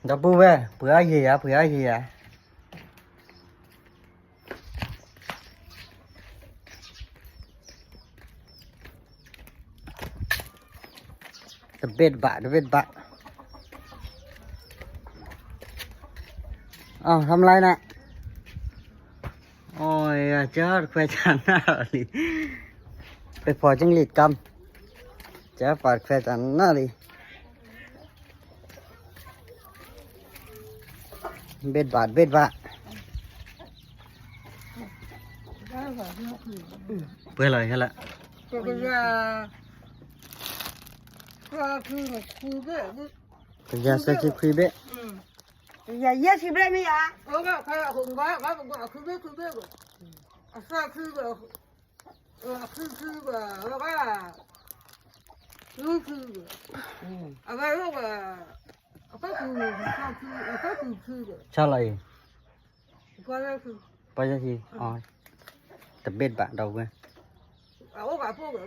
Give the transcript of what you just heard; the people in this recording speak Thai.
Dapu ve, pura hiya. The bed bạ. อ้าวทำไรน่ะโอ้ยเจ้าแควจันหน้าดิไปพอจังหลีดกำเจ้าปาดแควจันหน้าดิเบ็ดบาเพื่ออะไรกันล่ะเป็นยาเสพติดคุยเบ๊ะYa sibre mi ya. Oga kaya hunga ga kube go. Asa kube. Kube oga. Kube. Aga oga. Apa kube. ชอบอะไร Kaya kube. ไปจังทีอ๋อแต่เบ็ดบาดเราไง Oga poga.